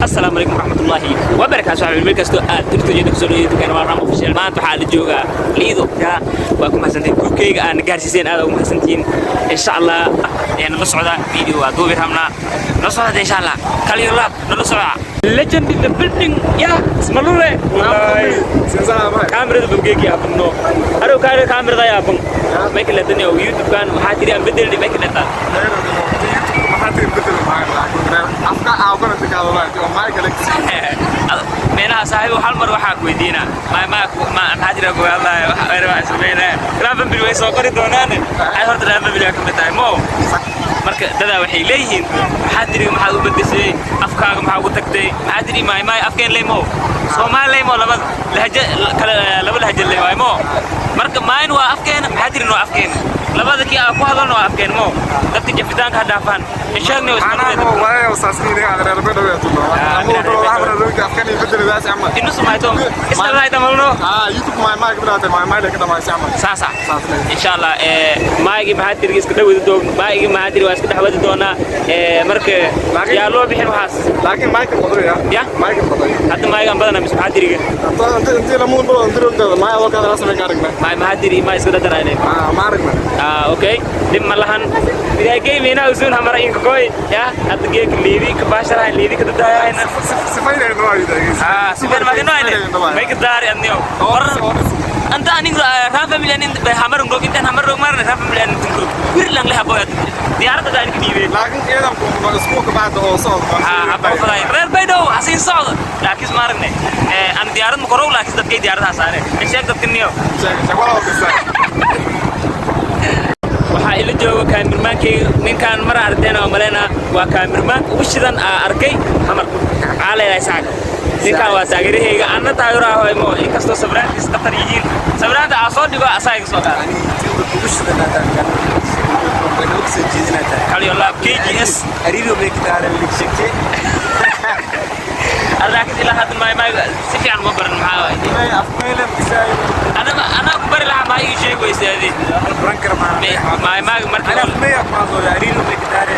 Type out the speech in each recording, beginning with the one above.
السلام عليكم ورحمة الله وبركاته. صاحب الملك ترتو جدك سوري كان ورام اوفيشال ما انت حال جوجا ليدو يا واكم حسنتين كوكيغا aan gaarsiiseen aad ugu mahadsantiin insha Allah يعني نصعد فيديو ادوبي رحمنا نصعد ان شاء الله كل يوم نصعد legend in the building يا اسم الله كاميرا بمجيك يا ابنو ارو كاميرا يا ابن ما كل الدنيا ويوتيوب كان وحاتري ام بدل دي ما كل تا محاتري بدل معاك افكار اوغنا تكالوات ما جالكسي مينها صاحبي وحال مر waxaa ku weydiina ma maxaadira ku wallahi waxa ay rabaa sameeyna raafan bil way soo qori doonaan ay horta raafan bil ka mid tahay mo marka dada waxay leeyihiin maxaadiri maxaa u bedeshay afkaaga maxaa ugu tagtay maxaadiri maay afkeen leemo Soomaali mo laba lahaja leeyo mo marka maayn waa afkeen maxaadiri no afkeen labada kii ku hadalno afkeen mo dadka jafitaanka dhaafan inshaagna isma waa wasaasniin aan rabado weeyo afkeen bedel daas ama inuu samayto isla laayta malno youtube maay gabadha maay ka dhamaashay ama saasa insha Allah maaygi maxaadiri iska dhawada doog maaygi maxaadiri waa iska dhaxwada doona marka yaa loo bixin waxaas laakiin maayka qodriya ya maayka qodriya hadda maaygan badana mis maxaadiriga intii la muun baro ndiroogda maay wada kala samay gaarigna maay maxaadiri ma iska dadaraynay maarigna okay dim malahan bidayay meena usun hamara in koy ya hadda geek liidi ka baasharahay liidi ka dadayayna sifayna no ayday sifayna ma no ayday may ka daari adniyo أنت أني رافع مليان بحمر نقول أنت حمر نقول مرة رافع مليان تقول كل لانغ لها بويا ديارة تاني كنيبة لكن إذا كم أسبوع بعد أو صاد أبغى فلاي غير بيدو حسين صاد لكن سمارني أنا ديارة مكروه لكن تبكي ديارة هسارة إيش يقدر تنيو شغال أو كسر waxaa ila jooga kaamirmaankayga ninkaan mar ardayna oo maleena waa kaamirmaanka ugu shidan arkay xamar caaleeday saag ninkaan waa taageerahayga anna taageerahay mo inkastoo sabraantiis qatar yihiin sabraanta aan soo dhigo asayga soo qaaday ugu shidan kaliyo laab KGS ariiro bay ka daaray ligshake أراك إلى هذا ما سفي عن مبرر معاه. ما أفميله بساي. أنا أكبر لها ما يجي شيء كويس هذه. برانكر ما مركي. أنا أفميه ما هو أريله بكتاره.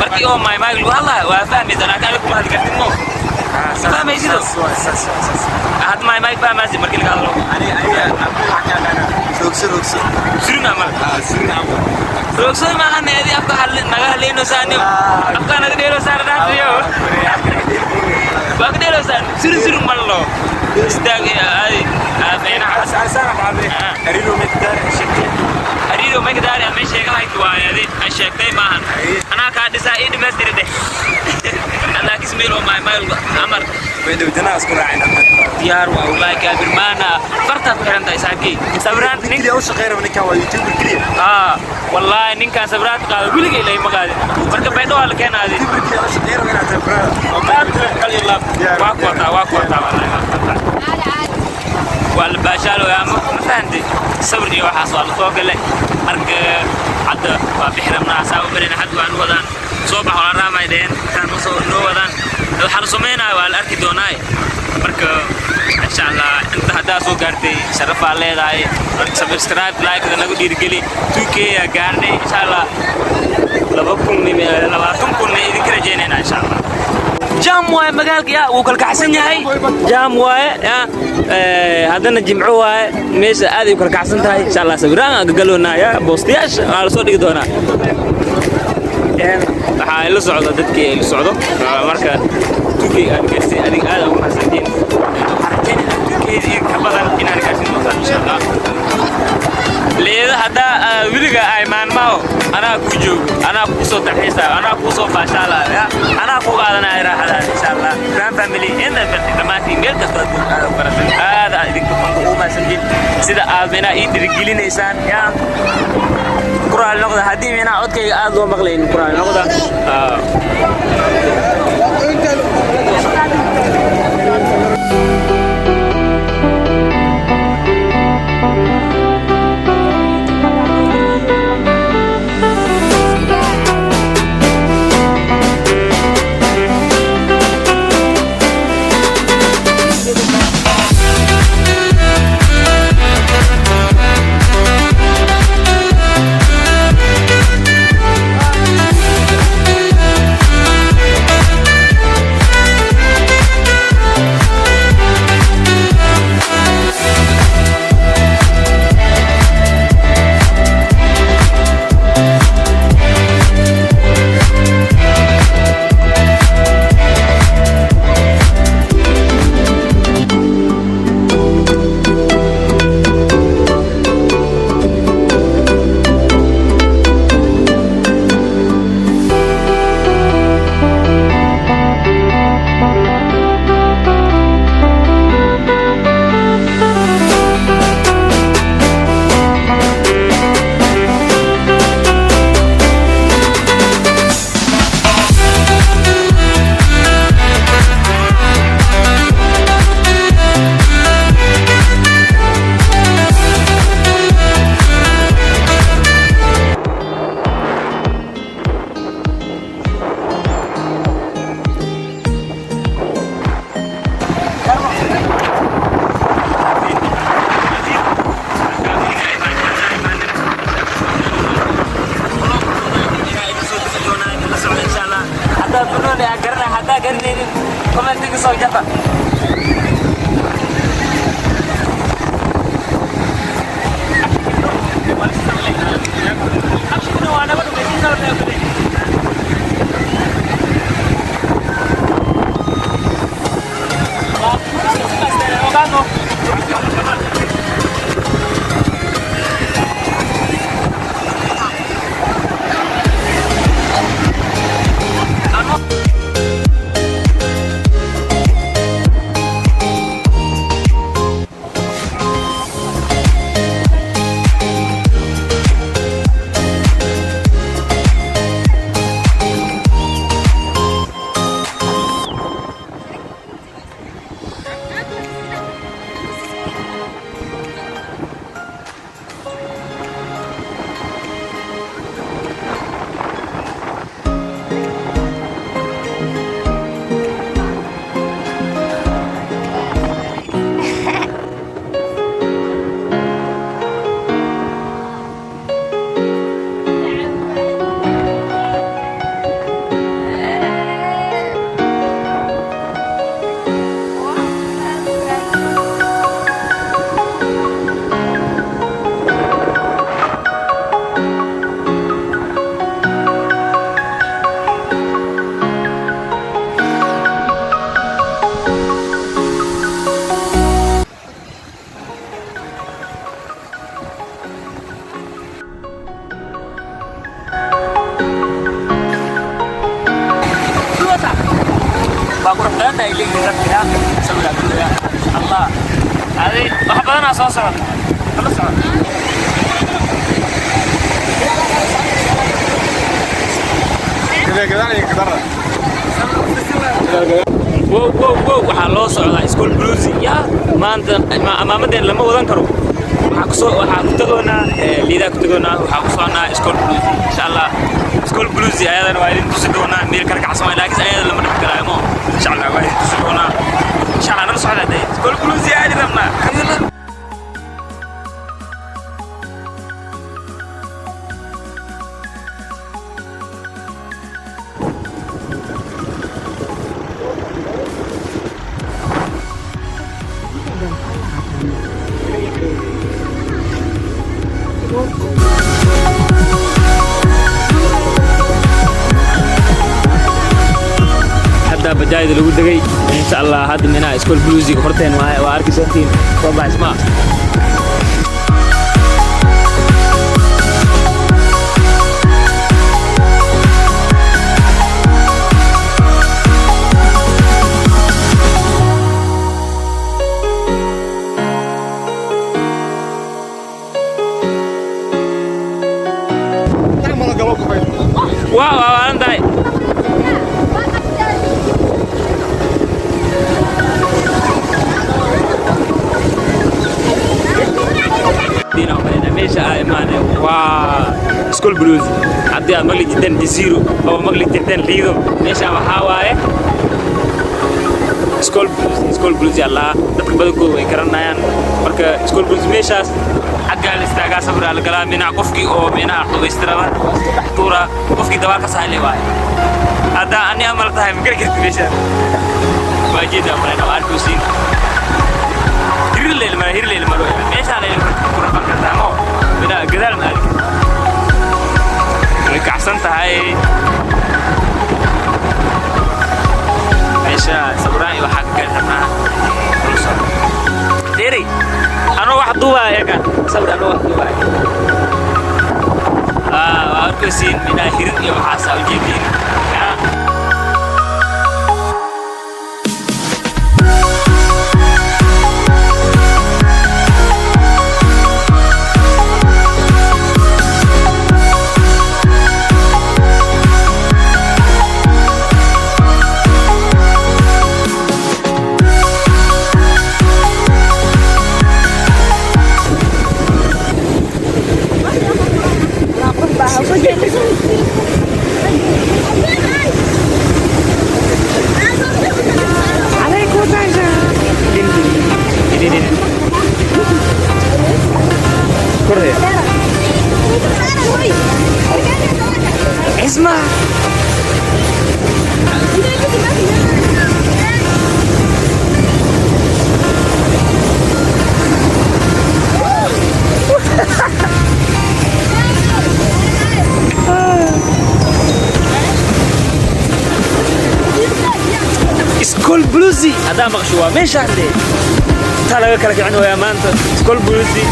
مركي أو ما يقول والله وافهم إذا أنا كان لكم هذا كذا مو. فاهم إيش ده؟ هذا ما يفهم هذا مركي اللي قالوا. أنا أقول حكي أنا. روكسو. سرنا ما. سرنا ما. روكسو ما كان هذه أبغى حل نجاه لينو سانيو. أبغى نجاه لينو سارنا فيو. بقدر أسان سر مالله استاجي هاي أنا أسان بعدين أريله مقدار شكل أريله مقدار أمي شيء هاي تواي هذه الشيء ده ما أنا كاد سعيد مصدر ده أنا كسميله ما أمر بدو جناس كنا عنا ديار والله كابر ما أنا فرطة كهرن ده ساكي سبران نيجي أوش غيره من كوا يوتيوب كليب والله نين كان سبران قال قولي كي ما قال مركب بيدو على كان هذه يوتيوب كليب أوش غيره من سبران كل يلا واقوة والباشالو يا مفهندي صبري وحصل فوق اللي مرك عد وبحرمنا عساو برينا حد وعن وضان صوبح ولا راميدين كان مصور نو وضان الحرسومينا والأركي دوناي مرك إن شاء الله أنت هدا سو قارتي شرف عليه داي سبسكرايب لايك ده نقول ديرجلي 2K يا قارني إن شاء الله لبكم كوني إذا كنا جينا إن شاء الله جام واي مقالك يا وكل كحسن ياهي جام واي يا هذا نجمع واي ميش هذه وكل كحسن تاي إن شاء الله سبران قالونا يا بوستياش على صوت يقدونا waxaa ila socda dadkii ila socdo marka tukay aan geystay adiga aad ugu mahadsantiin tukay ka badan inaan gaarsiin doontaan insha Allah leeda hada wiliga ay maanmao anaa ku joogo anaa ku soo taxiisa anaa ku soo baashalaa anaa ku qaadanaa raaxada insha Allah grand family inta dhamaantiin meel kasta aad barasan aad idinku ugu mahadsantiin sida aad bina ii dirigelineysaan yaa قرآن لغة هدي من عود كي أذو مغلين قرآن لغة haddaa garanaynin commentiga soo jata badan ay leeyihiin rabbiga sawir abdulla Allah hadi wax badan soo socda kala socda wow waxa loo socdaa school blues ya maanta amaamadeen lama wadan karo waxa ku tagoonaa liida ku tagoonaa waxa ku soconaa school blues insha Allah school blues ayadana waa idin tusi doonaa meel kale ka xasan laakiin ayada lama dhigi karaayo insha Allah waa idin tusi doonaa insha Allah nala socdaa school blues ayada rabna هذا بجاي اللي ودقي إن شاء الله هذا منها سكول بلوزي هرتين وأركي سنتين ربع اسماء واو أنا داي دينا وبينا ميشا إيمانه سكول بلوز عدي مغلي جدا ديزيرو أو مغلي جدا ليدو ميشا وحاواي سكول بلوز يلا dadka badanku way garanayaan marka school blues meeshaas xagga la istaaga sabra la galaa mina qofkii oo mina qabaystirada tuura qofkii dabaal ka sahlay waay hada ani amal tahay magal karti meesha waajida marayna arkuusin hirleel ma meesha la kula fakadamo mina gadaal ma arkin way kacsan tahay meesha sabraan iyo xagga rabna ديري أنا واحد دواء يا كان صبر أنا واحد دواء أركسين من آخر يوم حاسة وجدين سكول بلوزي هذا مقشوة مش عندي ترى كلك عنه يا مان سكول بلوزي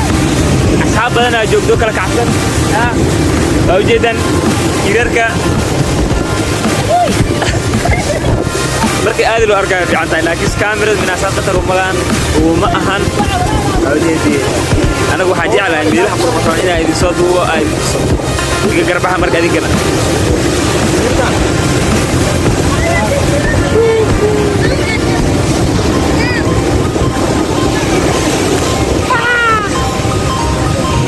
أصحاب أنا جوك دوك لك عفن ها موجودا يركا markii aad loo arkayo fiican tahay laakiin kaamirada minaasaad qatar u magaan uma ahan awjeedii anagu waxa jeclahay meelaha qurxoon inay idin soo duubo ay iga garbaha marka adinkana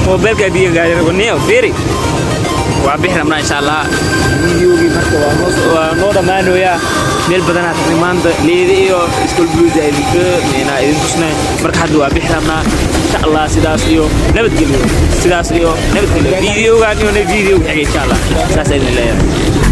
mobilka biyo gaari ragniyo fiiri waa bixramna insha Allah videogi marka waa noo dhamaanaya meel badan aad maanta leedahay iskuul blues ay idin tusnay marka hadda waa bixramna insha Allah sidaas iyo nabadgelyo videoga iyo video xigay insha Allah saas ay leeyahay